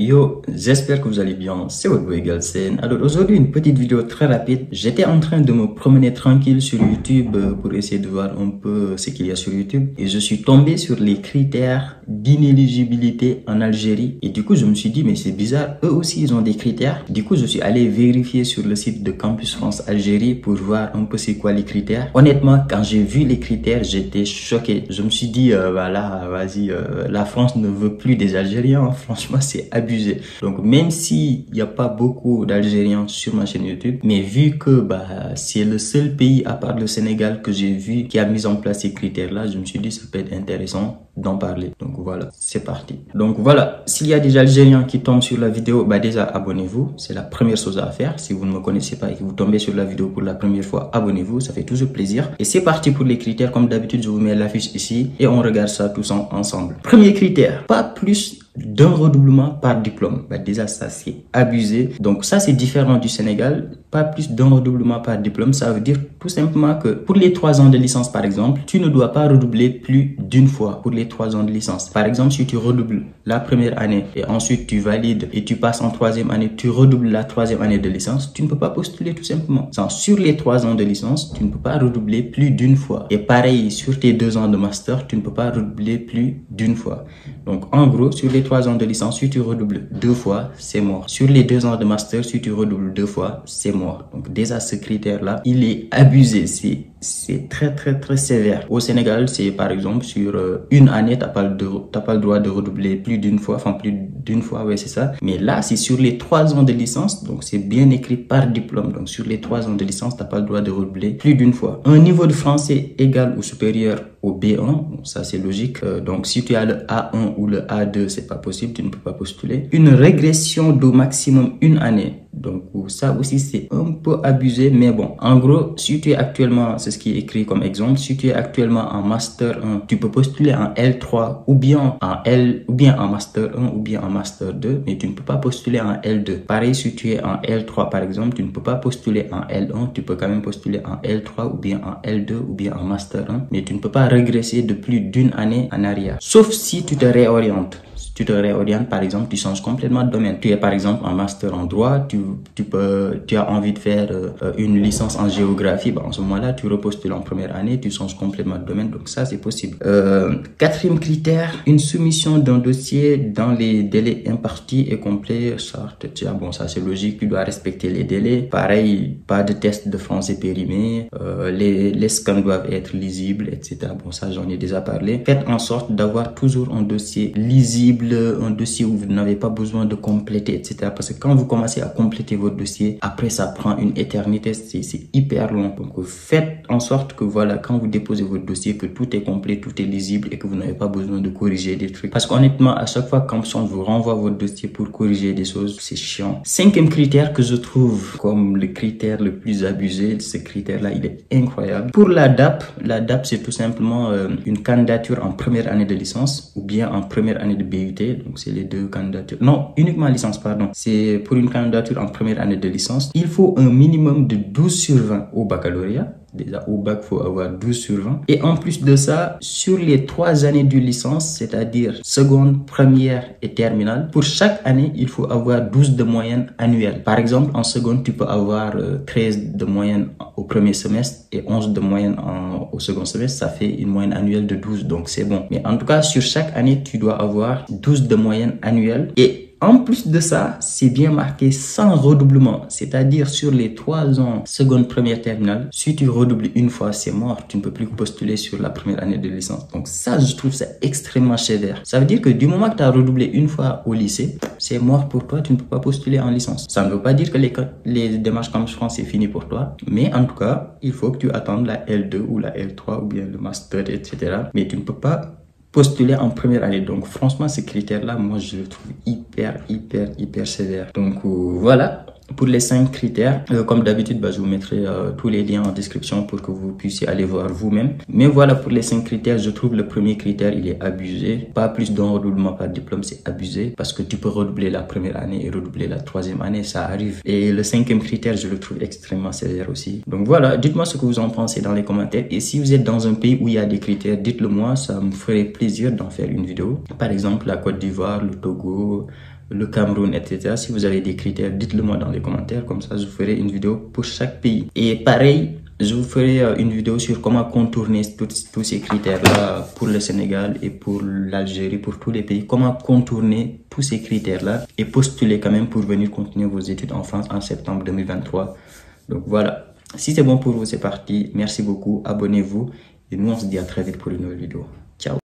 Yo, j'espère que vous allez bien, c'est votre boy Galsen. Alors aujourd'hui une petite vidéo très rapide. J'étais en train de me promener tranquille sur YouTube pour essayer de voir un peu ce qu'il y a sur YouTube. Et je suis tombé sur les critères d'inéligibilité en Algérie. Et du coup je me suis dit mais c'est bizarre, eux aussi ils ont des critères. Du coup je suis allé vérifier sur le site de Campus France Algérie pour voir un peu c'est quoi les critères. Honnêtement quand j'ai vu les critères j'étais choqué. Je me suis dit voilà vas-y la France ne veut plus des Algériens. Franchement c'est abusé. Donc même s'il n'y a pas beaucoup d'Algériens sur ma chaîne YouTube, mais vu que c'est le seul pays à part le Sénégal que j'ai vu qui a mis en place ces critères-là, je me suis dit ça peut être intéressant d'en parler. Donc voilà, c'est parti. Donc voilà, s'il y a des Algériens qui tombent sur la vidéo, déjà abonnez-vous, c'est la première chose à faire. Si vous ne me connaissez pas et que vous tombez sur la vidéo pour la première fois, abonnez-vous, ça fait toujours plaisir. Et c'est parti pour les critères, comme d'habitude je vous mets l'affiche ici et on regarde ça tous ensemble. Premier critère, pas plus d'un redoublement par diplôme. Déjà ça c'est abusé. Donc ça c'est différent du Sénégal. Pas plus d'un redoublement par diplôme, ça veut dire tout simplement que pour les 3 ans de licence par exemple, tu ne dois pas redoubler plus d'une fois pour les 3 ans de licence. Par exemple, si tu redoubles la première année et ensuite tu valides et tu passes en 3e année, tu redoubles la 3e année de licence, tu ne peux pas postuler tout simplement. Sur les 3 ans de licence, tu ne peux pas redoubler plus d'une fois. Et pareil, sur tes 2 ans de master, tu ne peux pas redoubler plus d'une fois. Donc en gros, sur les 3 ans de licence, si tu redoubles 2 fois, c'est mort. Sur les 2 ans de master, si tu redoubles 2 fois, c'est mort. Donc déjà ce critère-là, il est abusé. C'est très sévère. Au Sénégal, c'est par exemple sur une année, t'as pas le droit de redoubler plus d'une fois. Enfin plus d'une fois, ouais c'est ça. Mais là, c'est sur les 3 ans de licence. Donc c'est bien écrit par diplôme. Donc sur les 3 ans de licence, t'as pas le droit de redoubler plus d'une fois. Un niveau de français égal ou supérieur au B1, bon, ça c'est logique. Donc si tu as le A1 ou le A2, c'est pas possible, tu ne peux pas postuler. Une régression d'au maximum une année. Donc ça aussi c'est un peu abusé, mais bon, en gros, si tu es actuellement, c'est ce qui est écrit comme exemple, si tu es actuellement en master 1, tu peux postuler en L3 ou bien en master 1 ou bien en master 2, mais tu ne peux pas postuler en L2. Pareil, si tu es en L3 par exemple, tu ne peux pas postuler en L1, tu peux quand même postuler en L3 ou bien en L2 ou bien en master 1, mais tu ne peux pas régresser de plus d'une année en arrière. Sauf si tu te réorientes. Tu te réorientes, par exemple, tu changes complètement de domaine. Tu es par exemple en master en droit, tu as envie de faire une licence en géographie, en ce moment-là, tu repostules en première année, tu changes complètement de domaine, donc ça c'est possible. Quatrième critère, une soumission d'un dossier dans les délais impartis et complets. Ça c'est logique, tu dois respecter les délais. Pareil, pas de test de français périmé, les scans doivent être lisibles, etc. Bon, ça j'en ai déjà parlé. Faites en sorte d'avoir toujours un dossier lisible, un dossier où vous n'avez pas besoin de compléter, etc. Parce que quand vous commencez à compléter votre dossier, après ça prend une éternité, c'est hyper long. Donc faites en sorte que voilà, quand vous déposez votre dossier, que tout est complet, tout est lisible et que vous n'avez pas besoin de corriger des trucs. Parce qu'honnêtement, à chaque fois Campus vous renvoie votre dossier pour corriger des choses, c'est chiant. 5e critère que je trouve comme le critère le plus abusé, ce critère-là, il est incroyable. Pour la DAP c'est tout simplement une candidature en première année de licence ou bien en première année de BUT. Donc c'est les deux candidatures. Non, uniquement licence, pardon. C'est pour une candidature en première année de licence. Il faut un minimum de 12 sur 20 au baccalauréat. Déjà au bac, il faut avoir 12 sur 20. Et en plus de ça, sur les 3 années de licence, c'est-à-dire seconde, première et terminale, pour chaque année, il faut avoir 12 de moyenne annuelle. Par exemple, en seconde, tu peux avoir 13 de moyenne au premier semestre et 11 de moyenne au second semestre. Ça fait une moyenne annuelle de 12, donc c'est bon. Mais en tout cas, sur chaque année, tu dois avoir 12 de moyenne annuelle. Et en plus de ça, c'est bien marqué sans redoublement. C'est-à-dire sur les 3 ans, seconde, première, terminale, si tu redoubles une fois, c'est mort. Tu ne peux plus postuler sur la première année de licence. Donc ça, je trouve ça extrêmement sévère. Ça veut dire que du moment que tu as redoublé une fois au lycée, c'est mort pour toi. Tu ne peux pas postuler en licence. Ça ne veut pas dire que les démarches Campus France, c'est fini pour toi. Mais en tout cas, il faut que tu attendes la L2 ou la L3 ou bien le master, etc. Mais tu ne peux pas postuler en première année. Donc franchement, ces critères-là, moi je le trouve hyper sévère. Donc voilà pour les 5 critères. Comme d'habitude, je vous mettrai tous les liens en description pour que vous puissiez aller voir vous-même. Mais voilà pour les 5 critères. Je trouve le premier critère, il est abusé. Pas plus d'un redoublement par diplôme, c'est abusé. Parce que tu peux redoubler la première année et redoubler la 3e année, ça arrive. Et le 5e critère, je le trouve extrêmement sévère aussi. Donc voilà, dites-moi ce que vous en pensez dans les commentaires. Et si vous êtes dans un pays où il y a des critères, dites-le moi, ça me ferait plaisir d'en faire une vidéo. Par exemple, la Côte d'Ivoire, le Togo, le Cameroun, etc. Si vous avez des critères, dites-le moi dans les commentaires. Comme ça, je vous ferai une vidéo pour chaque pays. Et pareil, je vous ferai une vidéo sur comment contourner tous ces critères-là pour le Sénégal et pour l'Algérie, pour tous les pays. Comment contourner tous ces critères-là et postuler quand même pour venir continuer vos études en France en septembre 2023. Donc voilà. Si c'est bon pour vous, c'est parti. Merci beaucoup. Abonnez-vous. Et nous, on se dit à très vite pour une nouvelle vidéo. Ciao.